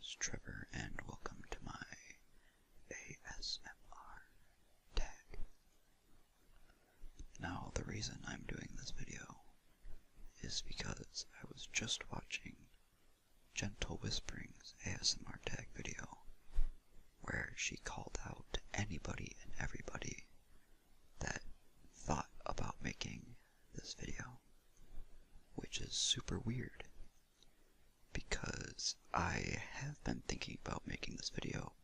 is Trevor, and welcome to my ASMR tag. Now, the reason I'm doing this video is because I was just watching Gentle Whispering's ASMR tag video, where she called out anybody and everybody that thought about making this video, which is super weird. Because I have been thinking about making this video,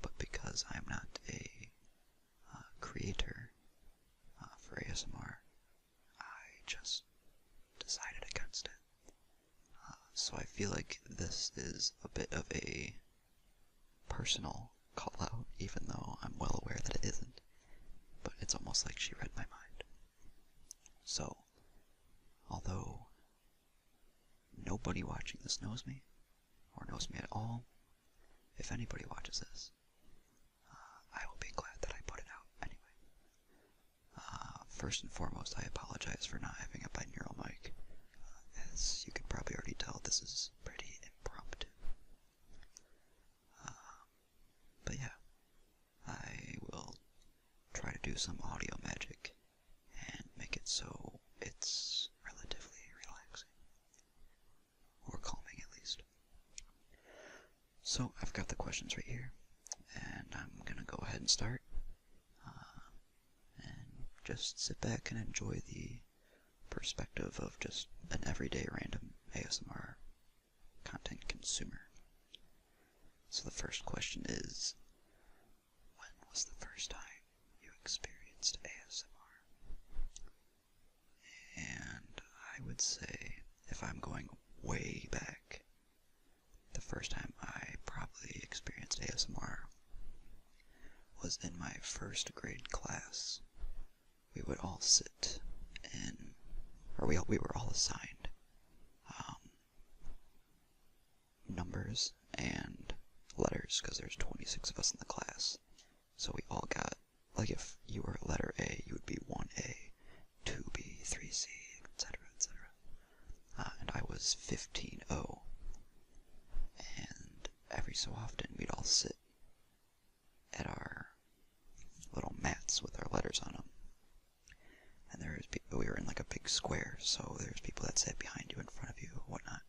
but because I'm not a creator for ASMR, I just decided against it. So I feel like this is a bit of a personal call out, even though I'm well aware that it isn't. But it's almost like she read my mind. So, although nobody watching this knows me, or knows me at all, if anybody watches this, I will be glad that I put it out anyway. First and foremost, I apologize for not having a binaural mic. As you can probably already tell, this is pretty impromptu. But yeah, I will try to do some audio magic and make it so it's relatively relaxing. Or calming, at least. So, I've got the questions right here, and I'm gonna go ahead and start. And just sit back and enjoy the perspective of just an everyday random ASMR content consumer. So the first question is, when was the first time you experienced ASMR? And I would say, if I'm going way back, the first time I probably experienced ASMR was in my first grade class. We would all sit in, or we were all assigned numbers and letters, because there's 26 of us in the class. So we all got, like, if you were letter A, you would be 1A, 2B, 3C, etc., etc. And I was 15O. And every so often, we'd all sit at our little mats with our letters on them. And there was people, we were in like a big square, so there's people that sat behind you, in front of you, whatnot.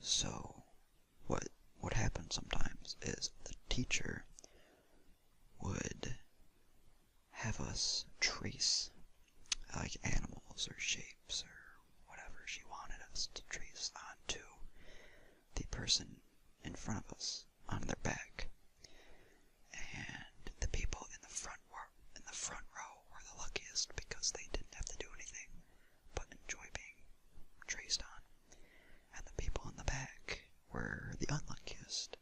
So, what happened sometimes is the teacher would have us trace like animals or shapes or whatever she wanted us to trace onto the person in front of us on their back. And the people in the front row were the luckiest, because they didn't have to do anything but enjoy being traced on. And the people in the back were the unluckiest,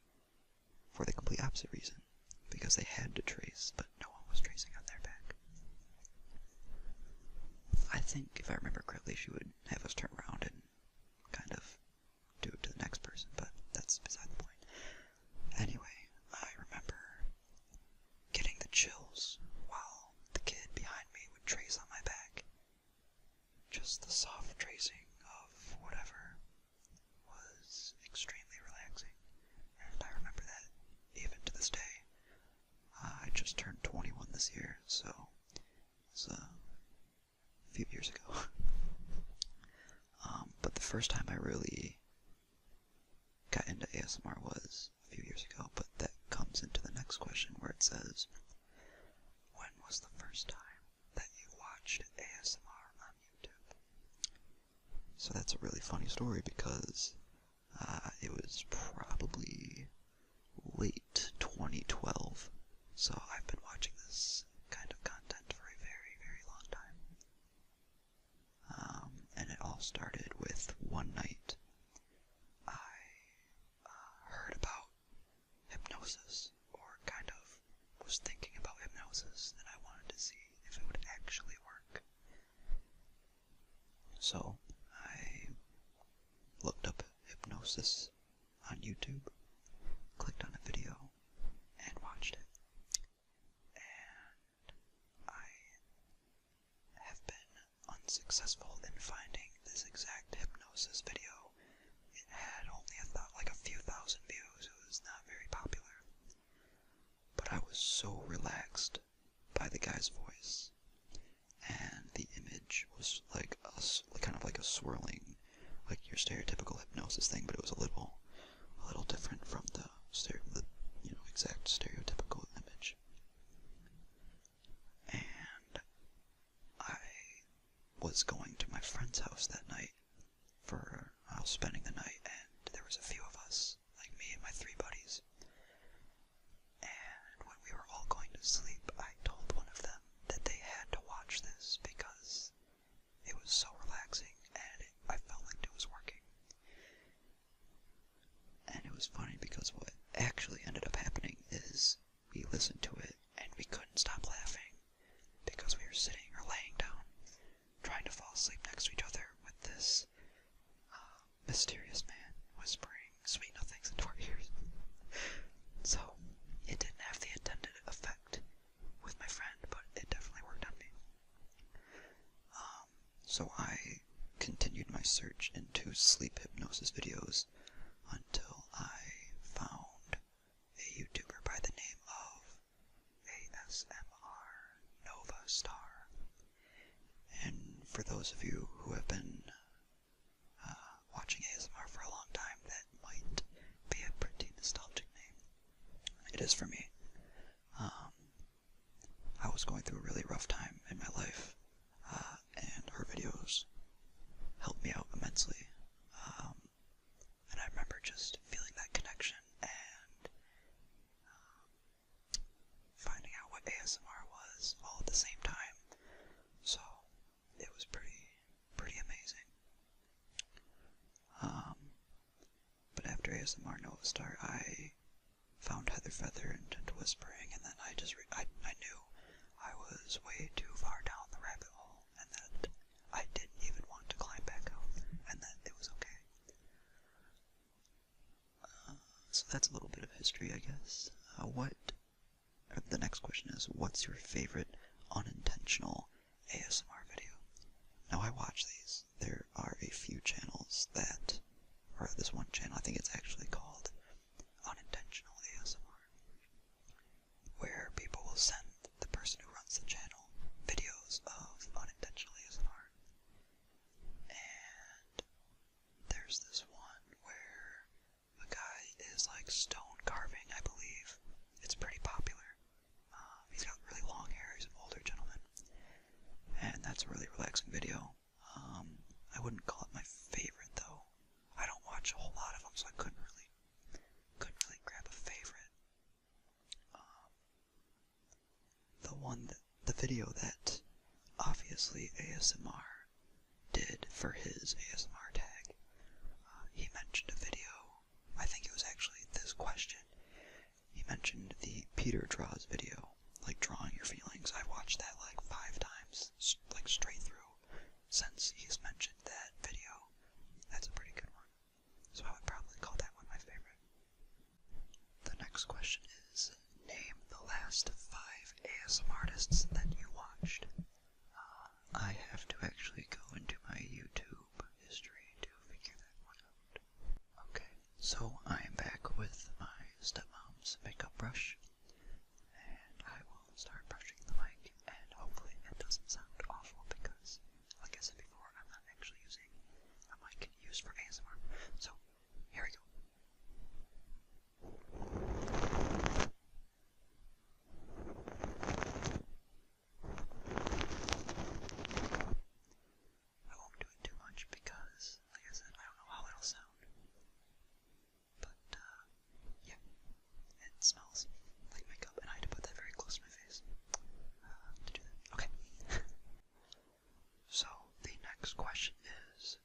for the complete opposite reason, because they had to trace, but no one was tracing on their back. I think, if I remember correctly, she would have us turn around and kind of do it to the next person, but that's beside the point. Anyway, I remember getting the chills while the kid behind me would trace on my back. Just the soft tracing of whatever was extremely relaxing, and I remember that even to this day. I just turned 21 this year, so it's a few years ago. But the first time I really got into ASMR was a few years ago, but that comes into the next question, where it says, when was the first time that you watched ASMR on YouTube? So that's a really funny story, because it was probably late 2012, so I've been watching this kind of content for a very, very long time. And it all started with one night I heard about hypnosis, or kind of was thinking about hypnosis, and I wanted to see if it would actually work. So I looked up hypnosis on YouTube, clicked on a video, and watched it. And I have been unsuccessful in finding this exact hypnosis video. It had only a few thousand was going to my friend's house that night I was spending the night, and there was a few of us, like me and my 3 buddies. And when we were all going to sleep, I told one of them that they had to watch this because it was so relaxing, and I felt like it was working. And it was funny because what actually ended up happening is we listened to it, and we couldn't stop laughing because we were sitting or laying down, trying to fall asleep next to each other with this mysterious man whispering sweet nothings into our ears. So, it didn't have the intended effect with my friend, but it definitely worked on me. So I continued my search into sleep hypnosis videos until I found a YouTuber by the name of ASMR Nova Star. And for those of you who have been watching ASMR for a long time, that might be a pretty nostalgic name. It is for me. I was going through a really rough time in my life, and her videos helped me out immensely. And I remember just feeling that connection and finding out what ASMR was all at the same time. So it was pretty amazing. But after ASMR Nova Star, I found Heather Feather and Gentle Whispering, and then I knew I was way too far down the rabbit hole, and that I didn't even want to climb back out, and that it was okay. So that's a little bit of history, I guess. The next question is, what's your favorite unintentional ASMR video? Now, I watch these. There are a few channels or this one channel, I think it's actually called Unintentional ASMR, where people will send the person who runs the channel videos of unintentional ASMR. And there's this one where a guy is like stone carving, I believe. It's pretty popular. He's got really long hair, he's an older gentleman. And that's a really relaxing video. I wouldn't call it my favorite though. I don't watch a whole lot of them, so I couldn't really grab a favorite. The video that obviously ASMR did for his ASMR tag, he mentioned a video, I think it was actually this question. He mentioned the Peter Draws video, like drawing your feelings. I watched that like 5 times, like straight through, since he's mentioned that video. That's a pretty good one. So I would probably call that one my favorite. The next question is, name the last 5 ASMRtists that you watched. I have to actually go into my YouTube history to figure that one out. Okay, so I am back with my stepmom's makeup brush, and I will start brushing the mic, and hopefully it doesn't sound awful because, like I said before, I'm not actually using a mic used for ASMR. So, here we go. I won't do it too much because, like I said, I don't know how it'll sound. But, yeah, it smells like makeup, and I had to put that very close to my face to do that. Okay. So, the next question is,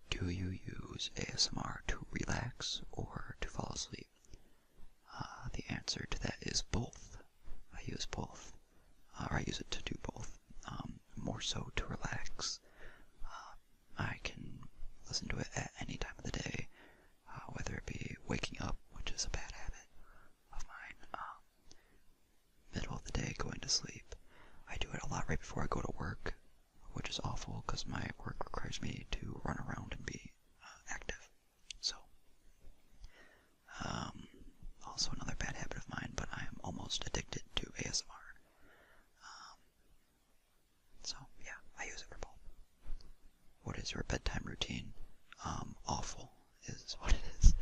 do you use ASMR to relax or to fall asleep? The answer to that is both. I use both. Or I use it to do both. More so to relax. I can listen to it at any time of the day, whether it be waking up, which is a bad habit of mine, middle of the day going to sleep. I do it a lot right before I go to work, which is awful because my work requires me to run around and be active. So, also another bad habit of mine, but I am almost addicted to ASMR. So, yeah, I use it for both. What is your bedtime routine? Awful is what it is.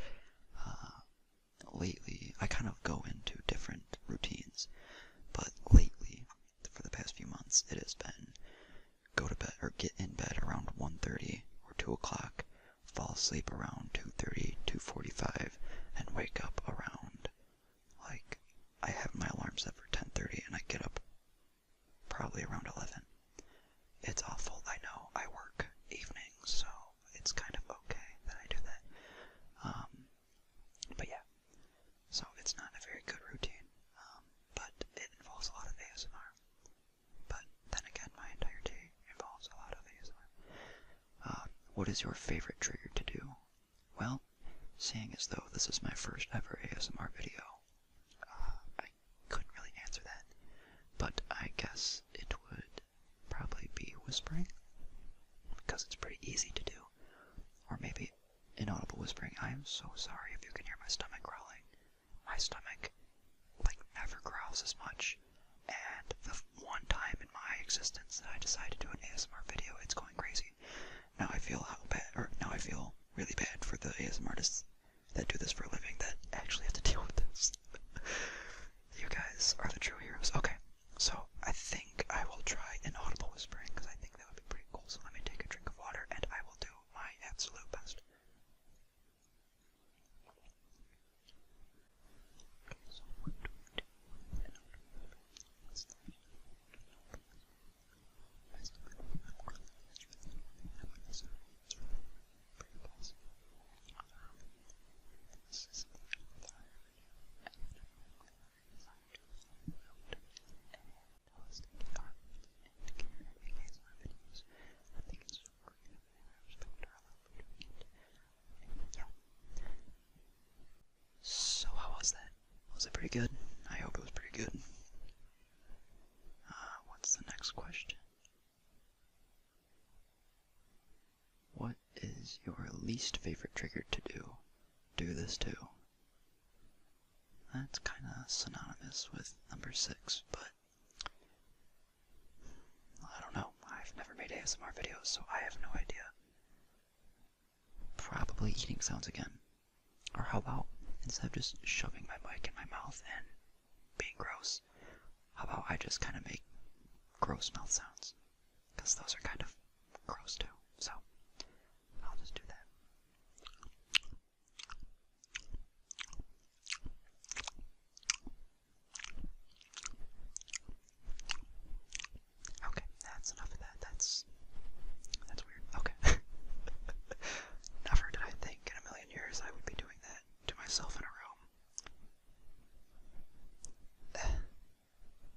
Lately, I kind of go into different routines, but lately, for the past few months, it has been go to bed or get in bed around 1:30 or 2 o'clock, fall asleep around 2:30, 2:45, and wake up around, like, I have my alarm set for 10:30 and I get up probably around 11. It's awful, I know. I work evenings, so it's kind of okay that I do that. But yeah, so it's not a very good routine, but it involves a lot of ASMR. But then again, my entire day involves a lot of ASMR. What is your favorite trigger to do? Well, seeing as though this is my first ever ASMR video, I couldn't really answer that, but I guess it would probably be whispering, because it's pretty easy to do. Or maybe inaudible whispering. I am so sorry if you can hear my stomach growling. My stomach, like, never growls as much, and the one time in my existence that I decided to do an ASMR video, it's going crazy. Now I feel now I feel really bad for the ASMRtists that do this for a living that actually have to deal with this. You guys are the true heroes. Okay, so I think I will try inaudible whispering, because I think that would be pretty cool. So let me take a drink of water, and I will do my absolute best. Okay, so what do we do? What's that? This is so how was that? Was it pretty good? I hope it was pretty good. What's the next question? What is your least favorite trigger to do? Do this too. That's kind of synonymous with number 6, but I don't know. I've never made ASMR videos, so I have no idea. Probably eating sounds again. Or how about, instead of just shoving my mic in my mouth and being gross, how about I just kind of make gross mouth sounds? Because those are kind of gross too. So, I'll just do that. Okay, that's enough of that. That's weird. Okay. Never did I think in a million years I would be doing that to myself in a room.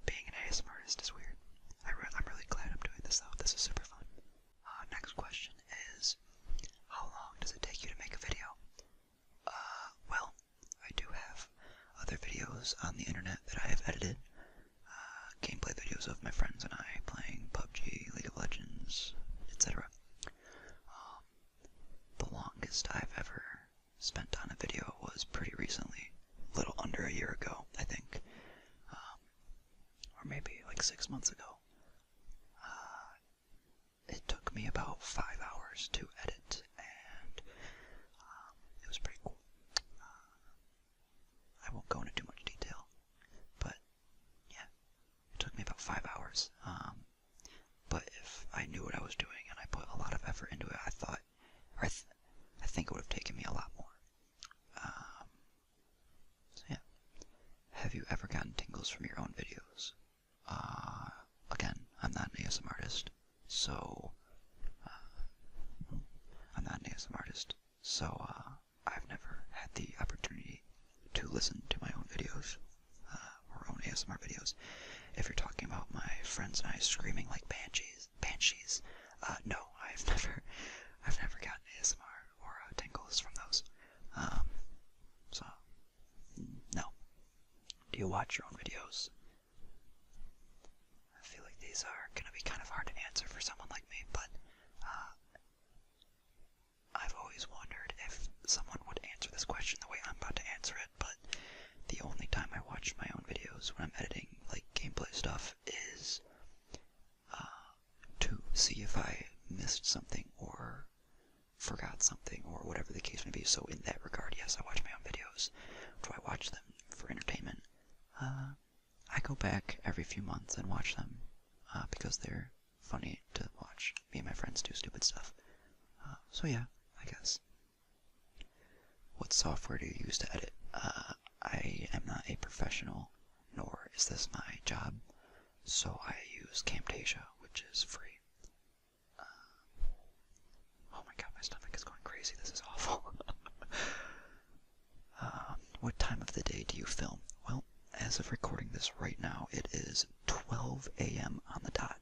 Being an ASMRtist is weird. I'm really glad I'm doing this though. This is super fun. Next question is, how long does it take you to make a video? Well, I do have other videos on the internet that I have edited. Gameplay videos of my friends and I playing PUBG, League of Legends, etc. The longest I've ever spent on a video was pretty recently, a little under a year ago, I think, or maybe like 6 months ago. It took me about 5 hours to edit, and it was pretty cool. I won't go into too much detail, but yeah, it took me about 5 hours. But if I knew what I was doing and I put a lot of effort into it, I think it would have taken me a lot more. So yeah. Have you ever gotten tingles from your own videos? Again, I'm not an ASMRtist, so I've never had the opportunity to listen to my own videos, or own ASMR videos. If you're talking about my friends and I screaming like banshees, no, I've never gotten ASMR or tingles from those. So no. Do you watch your own videos? I feel like these are gonna be kind of hard to answer for someone like me, but I've always wondered if someone would answer this question the way I'm about to answer it, but the only time I watch my own videos when I'm editing like gameplay stuff is to see if I missed something or forgot something or whatever the case may be. So in that regard, yes, I watch my own videos. Do I watch them for entertainment? I go back every few months and watch them because they're funny to watch. watch me and my friends do stupid stuff. So yeah, I guess. What software do you use to edit? I am not a professional, nor is this my job, so I use Camtasia, which is free. Oh my god, my stomach is going crazy. This is awful. What time of the day do you film? Well, as of recording this right now, it is 12 a.m. on the dot.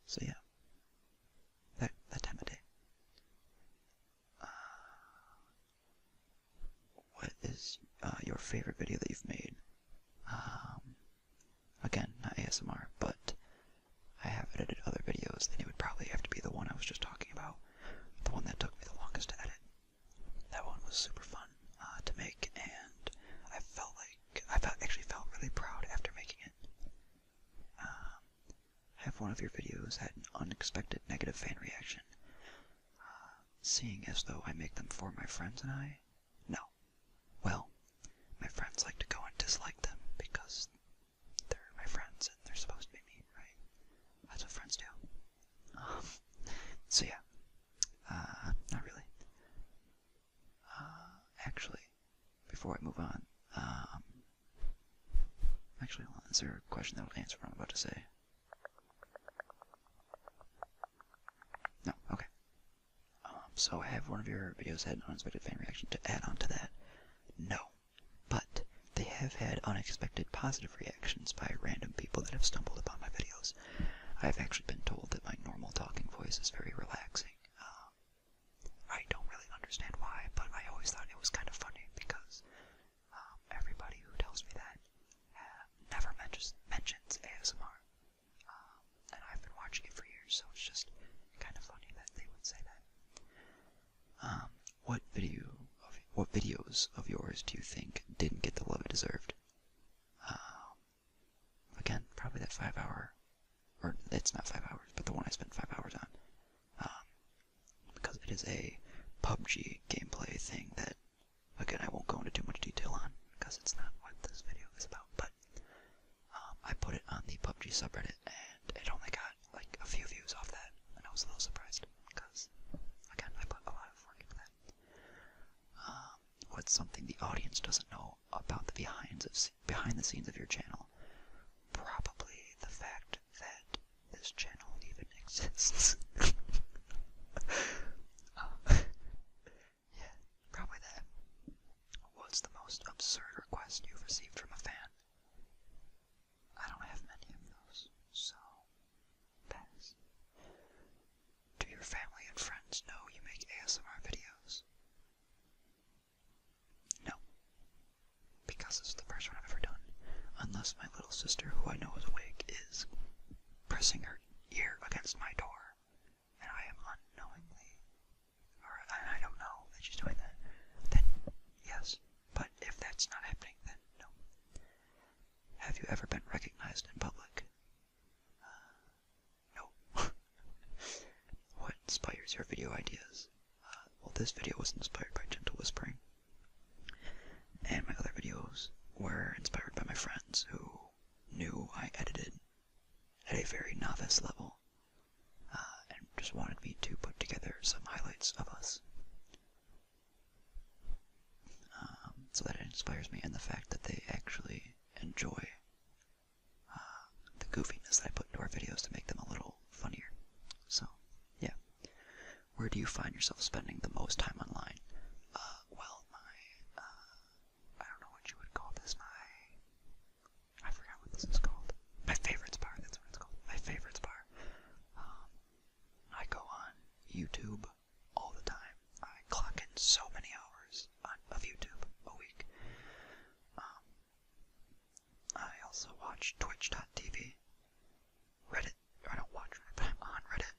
So yeah, that time of day. What is your favorite video that you've made? Again, not ASMR, but I have edited other videos, and it would probably have to be the one I was just talking about, the one that took me the longest to edit. That one was super fun to make, and I actually felt really proud after making it. Have one of your videos had an unexpected negative fan reaction? Seeing as though I make them for my friends and I? No. Well, my friends like to go and dislike them because they're my friends and they're supposed to be me, right? That's what friends do. So yeah, not really. Actually, before I move on, actually, hold on, is there a question that will answer what I'm about to say? No, okay. So I have one of your videos had an unexpected fan reaction. To add on to that, no. But they have had unexpected positive reactions by random people that have stumbled upon my videos. I've actually been told that my normal talking voice is very relaxing. I don't really understand why, but I always thought it was kind of funny because everybody who tells me that never mentions ASMR. And I've been watching it for years, so it's just kind of funny that they would say that. What videos of yours do you think didn't get the love it deserved? Again, probably that 5 hour, or it's not 5 hours, but the one I spent 5 hours on. Because it is a PUBG gameplay thing that, again, I won't go into too much detail on, because it's not what this video is about, but I put it on the PUBG subreddit, and it only got like a few views off that, and I was a little surprised, because, again, I put a lot of work into that. What's something the audience doesn't know about the behind the scenes of your channel? Probably the fact that this channel even exists. Yeah, probably that. What's the most absurd request you've received from a fan? I don't have many of those, so pass. Do your family and friends know you make ASMR videos? No. Because this is the first one I've ever done. Unless my little sister, who I know is awake, is pressing her ear against my door, and I am unknowingly, or I don't know that she's doing that, then yes. But if that's not happening, then no. Have you ever been recognized in public? No. What inspires your video ideas? Well, this video was inspired by gentle whispering, and my other videos were inspired by my friends who knew I edited at a very novice level, and just wanted me to put together some highlights of us. So that it inspires me, and the fact that they actually enjoy the goofiness that I put into our videos to make them a little funnier. So, yeah. Where do you find yourself spending the most time online? Well, I don't know what you would call this, I forgot what this is called. My favorites bar, that's what it's called. My favorites bar. I go on YouTube all the time. I clock in so many hours of YouTube a week. I also watch Twitch.tv. Reddit. I don't watch Reddit, but I'm on Reddit.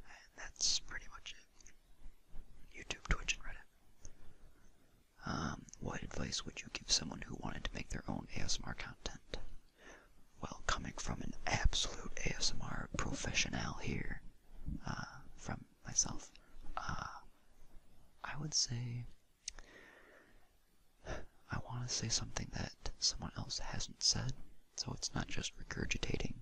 And that's pretty much it. YouTube, Twitch, and Reddit. What advice would you give someone who wanted to make their own ASMR content? Well, coming from an absolute ASMR professional here, from myself, I would say, I want to say something that someone else hasn't said, so it's not just regurgitating.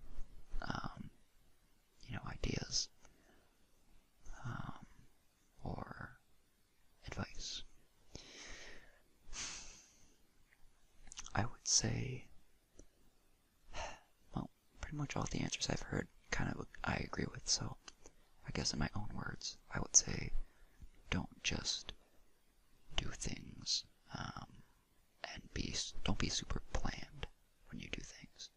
pretty much all the answers I've heard kind of I agree with, so I guess in my own words, I would say don't just do things, and don't be super planned when you do things.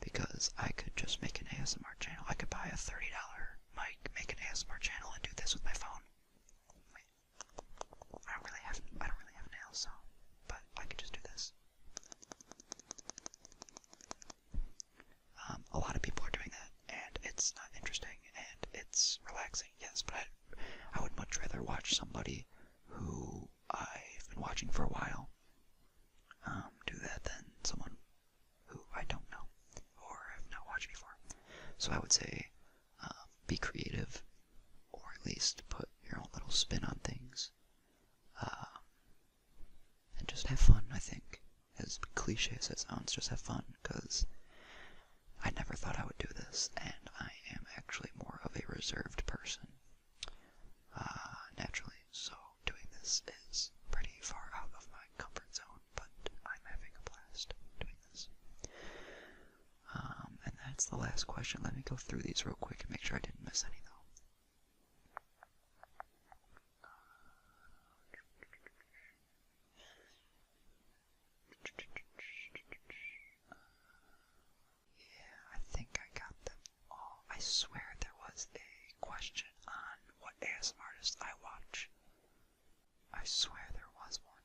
Because I could just make an ASMR channel. I could buy a $30 mic, make an ASMR channel, and do this with my phone. Wait, I don't really have nails, so, but I could just do this. A lot of people are doing that, and it's not interesting, and it's relaxing, yes, but I would much rather watch somebody who I've been watching for a while do that than someone who I don't know or have not watched before. So I would say be creative, or at least put your own little spin on things, and just have fun. I think, as cliche as it sounds, just have fun, because I never thought I would do this, and I am actually more of a reserved person, naturally, so doing this is pretty far out of my comfort zone, but I'm having a blast doing this. And that's the last question. Let me go through these real quick and make sure I didn't miss any, though. Yeah, I think I got them all. I swear there was a question on what ASMR artist I watch. I swear there was one.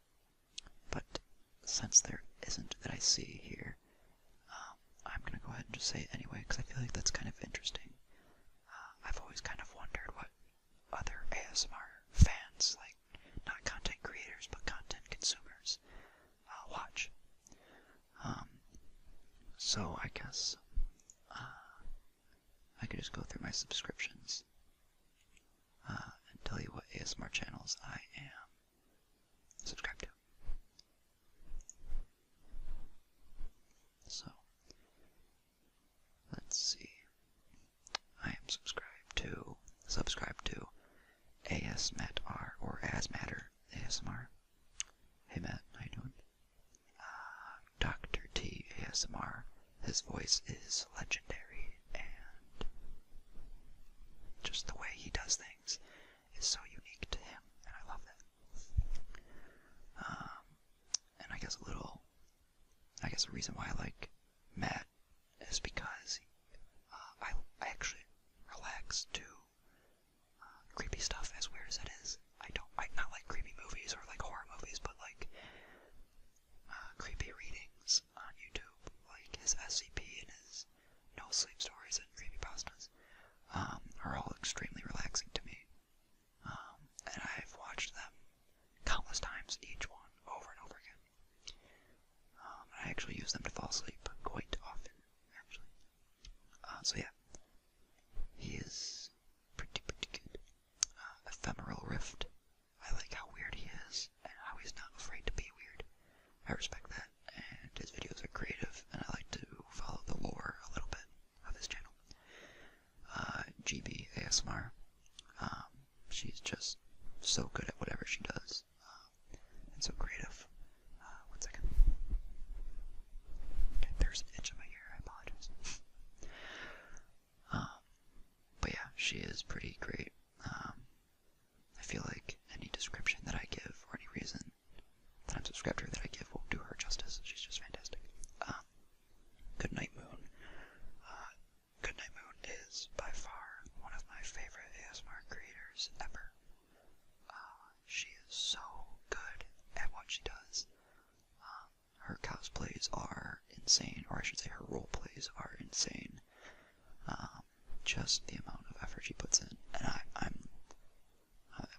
But since there isn't that I see here, I'm going to go ahead and just say it anyway, because I feel like that's kind of interesting. I've always kind of wondered what other ASMR fans, like not content creators, but content consumers, watch. So I guess I could just go through my subscriptions and tell you what ASMR channels I am subscribed to. So let's see. I am subscribed to ASMattR, or ASMattR ASMR. Hey Matt, how you doing? Dr. T ASMR. His voice is legendary, and just the way he does things is so unique to him, and I love that. And I guess a reason why I like Matt is because I actually relax to creepy stuff, as weird as it is. I not like creepy movies or like horror movies, but like creepy readings on YouTube, like his SCP and his no sleep stories and creepypastas, are all extremely relaxing to me. And I've watched them countless times, each one, over and over again. I actually use them to fall asleep quite often, actually. So yeah, he is pretty good. Ephemeral Rift. I like how weird he is, and how he's not afraid to be weird. I respect that, and his videos are creative, and I like to follow the lore a little bit of his channel. GB ASMR. She's just so good at whatever she does, and so creative. One second. Okay, there's an itch in my ear, I apologize. But yeah, she is pretty great. I feel like any description that I give, or any reason that I'm subscribed to her that I give, will do her justice. She's just fantastic. Goodnight Moon. Goodnight Moon is by far one of my favorite ASMR creators ever. She is so good at what she does. Her cosplays are insane, or I should say her role plays are insane. Just the amount of effort she puts in, and I'm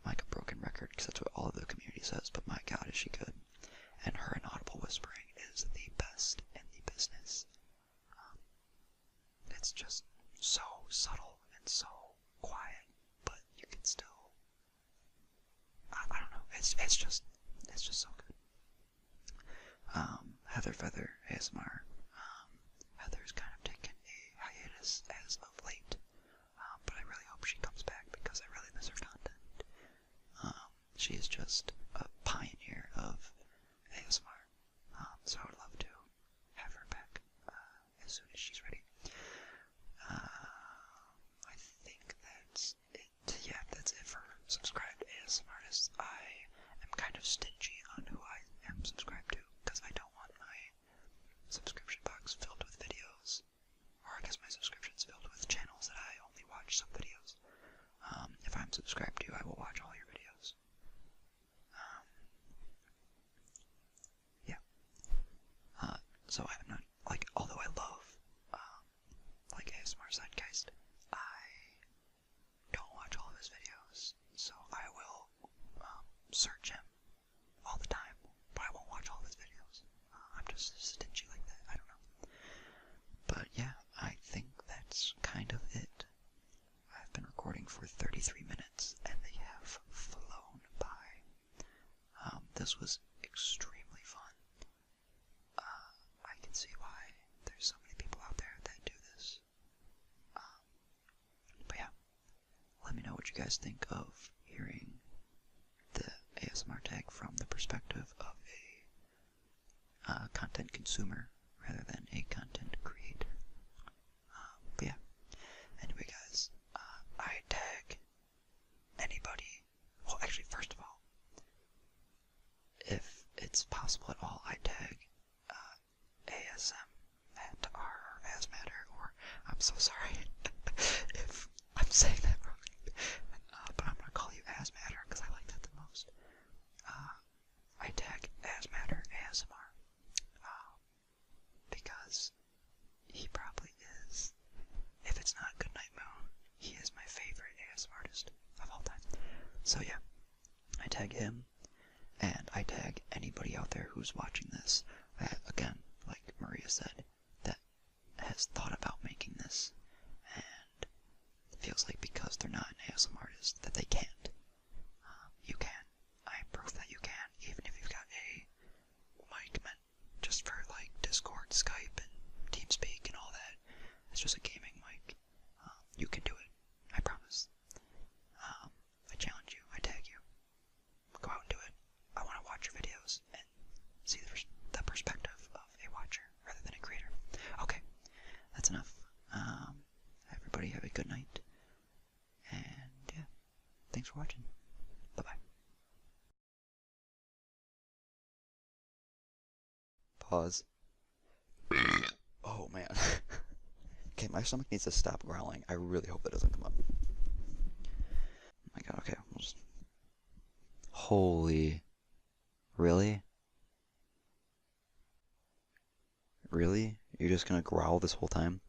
like a broken record, because that's what all of the community says, but my god is she good. And her inaudible whispering is the best in the business. It's just so subtle and so quiet, but you can still, I don't know, it's just so good. Heather Feather ASMR. Heather's kind of taken a hiatus as of late, but I really hope she comes back, because I really miss her content. She is just a pioneer of ASMR, so I would love to have her back as soon as she's ready. subscribe to, I will watch all your videos. Yeah. So I'm not, like, although I love, like, ASMR Zeitgeist, I don't watch all of his videos, so I will search him all the time, but I won't watch all of his videos. I'm just stingy like that, I don't know. But yeah, I think that's kind of it. I've been recording for 33 minutes, and they have flown by. This was extremely fun. I can see why there's so many people out there that do this. But yeah, let me know what you guys think of hearing the ASMR tag from the perspective of a content consumer rather than a content creator. But yeah, anyway guys, I tag anybody, well actually first of all, if it's possible at all, I tag ASMattR or ASMattR, or I'm so sorry if I'm saying that wrong, but I'm gonna call you ASMattR because I like that the most. I tag ASMattR ASMR because he probably is, if it's not Goodnight Moon, he is my favorite ASMRtist of all time. So yeah, I tag him, and I tag anybody out there who's watching this that, again, like Maria said, that has thought about making this and feels like because they're not an ASMR artist that they can't. You can. I prove that you can, even if you've got a mic meant just for like Discord, Skype, and TeamSpeak and all that. It's just a gaming mic. You can do it. I promise. I challenge you. I tag you. Go out and do it. I want to watch your videos and see the perspective of a watcher rather than a creator. Okay, that's enough. Everybody have a good night. And yeah, thanks for watching. Bye-bye. Pause. Oh man. Okay, my stomach needs to stop growling. I really hope that doesn't come up. Oh my god, okay. We'll just... Holy. Really? Really? You're just gonna growl this whole time?